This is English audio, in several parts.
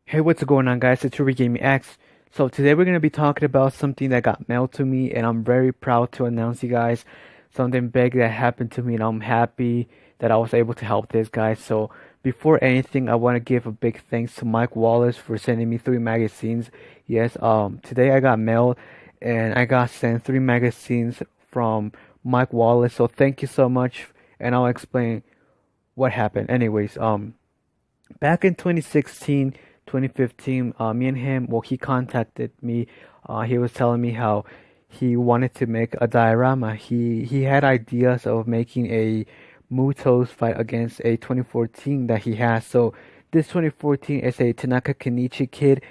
Hey, what's going on, guys? It's Ruby Gaming X. So today we're gonna be talking about something that got mailed to me, and I'm very proud to announce you guys something big that happened to me, and I'm happy that I was able to help this guy. So before anything, I want to give a big thanks to Mike Wallace for sending me three magazines. Yes, today I got mailed, and I got sent three magazines from Mike Wallace. So thank you so much, and I'll explain what happened. Anyways, back in 2016, 2015, me and him, well, he contacted me. He was telling me how he wanted to make a diorama. He had ideas of making a Muto's fight against a 2014 that he has. So this 2014 is a Tanaka Kenichi kid.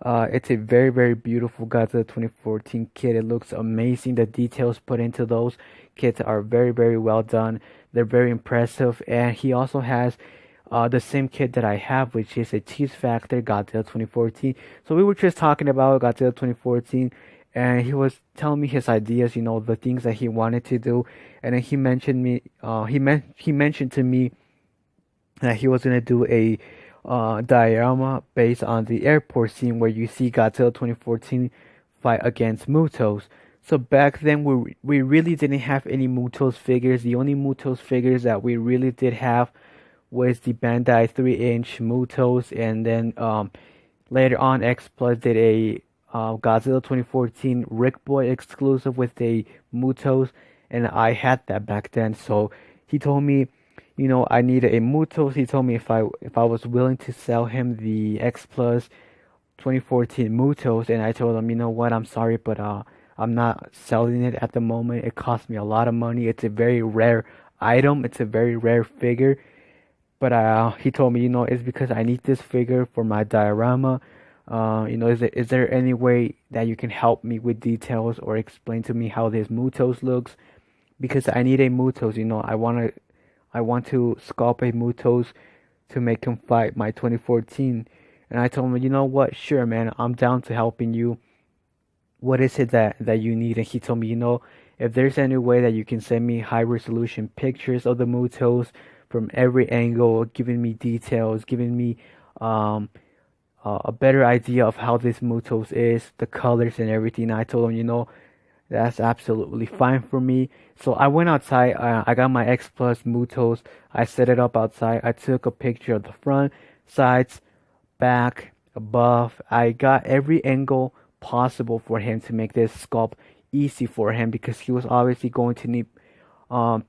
It's a very, very beautiful Godzilla 2014 kit. It looks amazing. The details put into those kits are very, very well done. They're very impressive. And he also has the same kit that I have, which is a Cheese Factor Godzilla 2014. So we were just talking about Godzilla 2014, and he was telling me his ideas, the things that he wanted to do. And then he mentioned to me that he was gonna do a diorama based on the airport scene where you see Godzilla 2014 fight against Mutos. So back then we really didn't have any Mutos figures. The only Mutos figures that we really did have was the Bandai 3-inch Mutos, and then later on X Plus did a Godzilla 2014 Ric Boy exclusive with a Mutos, and I had that back then. So he told me, I needed a Mutos. He told me if I was willing to sell him the X Plus 2014 Mutos, and I told him, you know what, I'm sorry, but I'm not selling it at the moment. It cost me a lot of money. It's a very rare item. It's a very rare figure. But he told me, it's because I need this figure for my diorama. Is there any way that you can help me with details or explain to me how this Mutos looks? Because I need a Mutos. I want to sculpt a Mutos to make him fight my 2014. And I told him, you know what? Sure, man, I'm down to helping you. What is it that you need? And he told me, if there's any way that you can send me high resolution pictures of the Mutos from every angle, giving me details, giving me um, a better idea of how this Mutos is, the colors and everything. I told him, that's absolutely fine for me. So I went outside. I got my X Plus Mutos. I set it up outside. I took a picture of the front, sides, back, above. I got every angle possible for him to make this sculpt easy for him because he was obviously going to need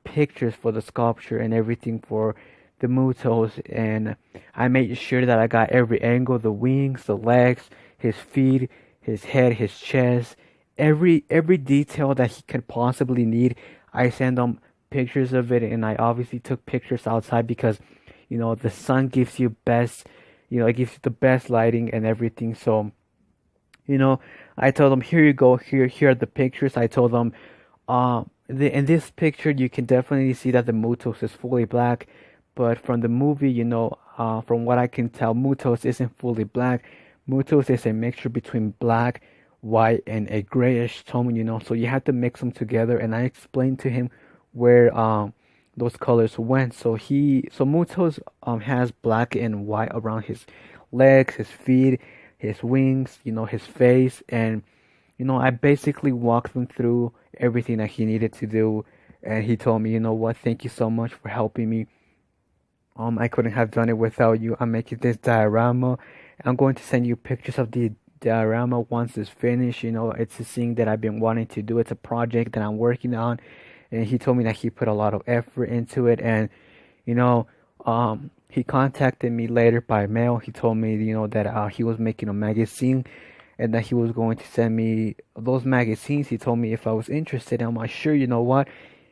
pictures for the sculpture and everything for the Mutos, and I made sure that I got every angle, the wings, the legs, his feet, his head, his chest, every detail that he could possibly need. I sent him pictures of it, and I obviously took pictures outside because the sun gives you best, it gives you the best lighting and everything. So you know, I told them, here you go, here are the pictures. I told them, in this picture, you can definitely see that the Mutos is fully black, but from the movie, from what I can tell, Mutos isn't fully black. Mutos is a mixture between black, white, and a grayish tone, so you have to mix them together. And I explained to him where those colors went. So Mutos has black and white around his legs, his feet, his wings, his face, and I basically walked him through everything that he needed to do, and he told me, you know what, thank you so much for helping me. I couldn't have done it without you. I'm making this diorama. I'm going to send you pictures of the diorama once it's finished. It's a thing that I've been wanting to do. It's a project that I'm working on, and he told me that he put a lot of effort into it, and you know, he contacted me later by mail. He told me, that he was making a magazine and that he was going to send me those magazines. He told me if I was interested. I'm like, sure, you know what?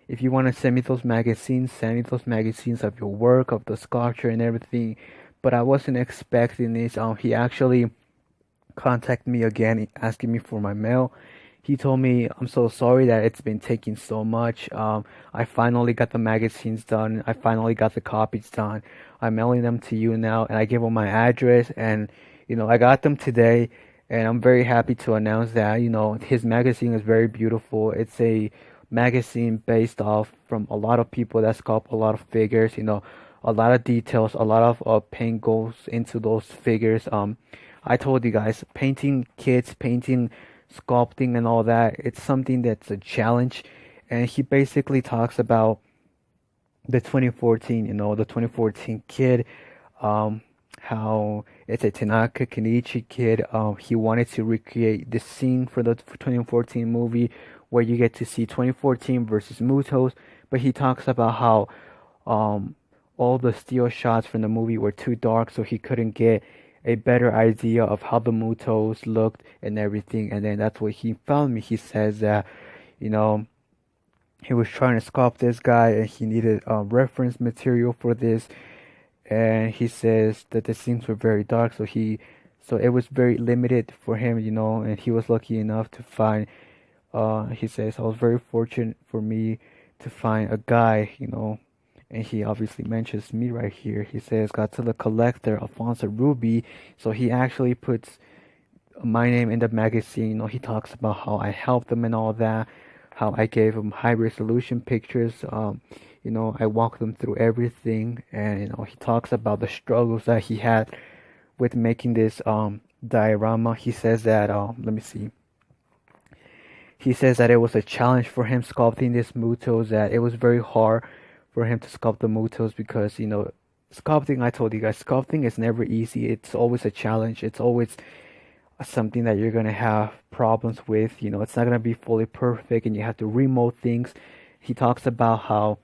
If you want to send me those magazines, send me those magazines of your work, of the sculpture and everything. But I wasn't expecting this. He actually contacted me again, asking me for my mail. He told me, I'm so sorry that it's been taking so much. I finally got the magazines done. I finally got the copies done. I'm mailing them to you now, and I gave him my address, and I got them today, and I'm very happy to announce that his magazine is very beautiful. It's a magazine based off from a lot of people that sculpt a lot of figures. a lot of details, a lot of paint goes into those figures. I told you guys, painting kids, painting, sculpting, and all that, it's something that's a challenge. And he basically talks about the 2014, the 2014 kid, um, how it's a Tanaka Kenichi kid. He wanted to recreate the scene for the 2014 movie where you get to see 2014 versus Mutos, but he talks about how um, all the still shots from the movie were too dark, so he couldn't get a better idea of how the Mutos looked and everything. And then that's what he found me. He says that, you know, he was trying to sculpt this guy and he needed reference material for this. And he says that the scenes were very dark, so it was very limited for him, and he was lucky enough to find, he says, I was very fortunate for me to find a guy, and he obviously mentions me right here. He says Godzilla collector Alfonso Ruby, so he actually puts my name in the magazine. He talks about how I helped him and all that, how I gave him high resolution pictures. I walked him through everything, and he talks about the struggles that he had with making this diorama. He says that let me see. He says that it was a challenge for him sculpting this Mutos, that it was very hard for him to sculpt the Mutos because, sculpting, I told you guys, sculpting is never easy. It's always a challenge. It's always something that you're going to have problems with. It's not going to be fully perfect and you have to remold things. He talks about how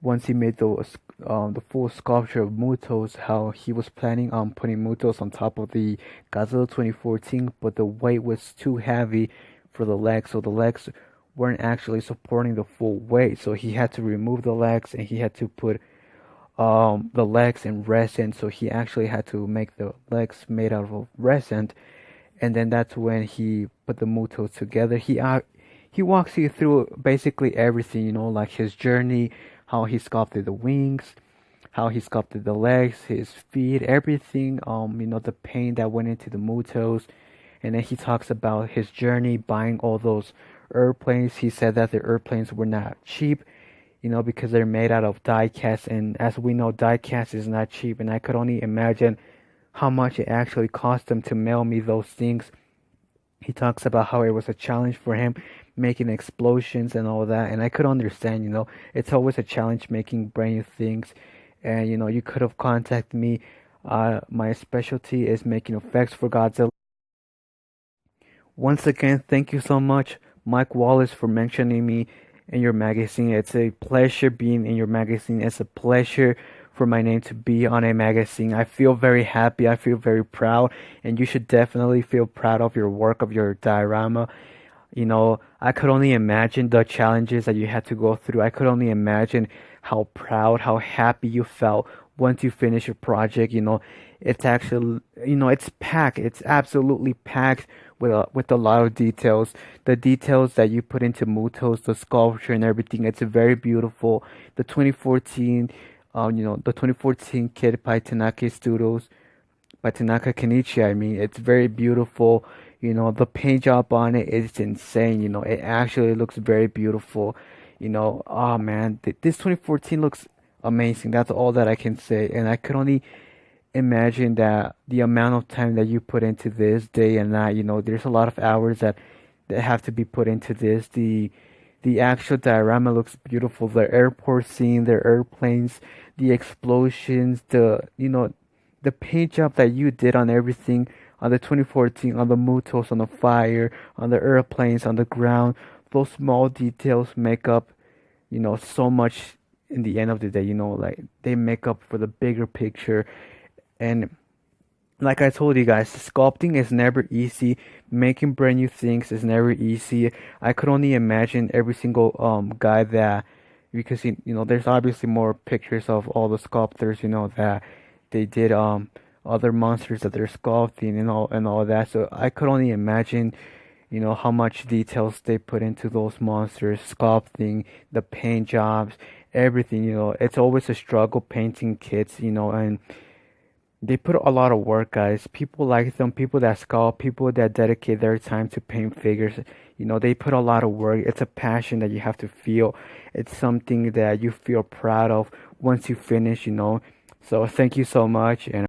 once he made the full sculpture of Mutos, how he was planning on putting Mutos on top of the Godzilla 2014, but the weight was too heavy for the legs, so the legs weren't actually supporting the full weight. So he had to remove the legs and he had to put the legs in resin. So he actually had to make the legs made out of resin, and then that's when he put the Mutos together. He walks you through basically everything, like his journey, how he sculpted the wings, how he sculpted the legs, his feet, everything, the paint that went into the Mutos. And then he talks about his journey buying all those airplanes. He said that the airplanes were not cheap, because they're made out of die cast, and as we know, die cast is not cheap, and I could only imagine how much it actually cost them to mail me those things. He talks about how it was a challenge for him making explosions and all that, and I could understand, it's always a challenge making brand new things, and you could have contacted me. My specialty is making effects for Godzilla. Once again, thank you so much, Mike Wallace, for mentioning me in your magazine. It's a pleasure being in your magazine. It's a pleasure for my name to be on a magazine. I feel very happy. I feel very proud, and you should definitely feel proud of your work, of your diorama. I could only imagine the challenges that you had to go through. I could only imagine how proud, how happy you felt once you finish your project. It's actually, it's packed. It's absolutely packed with a lot of details. The details that you put into Mutos, the sculpture and everything, it's very beautiful. The 2014, the 2014 kit by Tanaka Studios, by Tanaka Kenichi, I mean, it's very beautiful. The paint job on it is insane. It actually looks very beautiful. Oh man, this 2014 looks amazing. That's all that I can say. And I could only imagine that the amount of time that you put into this day and night, there's a lot of hours that have to be put into this. The actual diorama looks beautiful. The airport scene, the airplanes, the explosions, the paint job that you did on everything, on the 2014, on the Mutos, on the fire, on the airplanes, on the ground. Those small details make up, so much in the end of the day, like they make up for the bigger picture. And like I told you guys, sculpting is never easy. Making brand new things is never easy. I could only imagine every single guy that, because there's obviously more pictures of all the sculptors, that they did other monsters that they're sculpting and all that. So I could only imagine, how much details they put into those monsters, sculpting, the paint jobs, everything. It's always a struggle painting kids, and they put a lot of work, guys. People like them, people that sculpt, people that dedicate their time to paint figures. They put a lot of work. It's a passion that you have to feel. It's something that you feel proud of once you finish. So thank you so much, and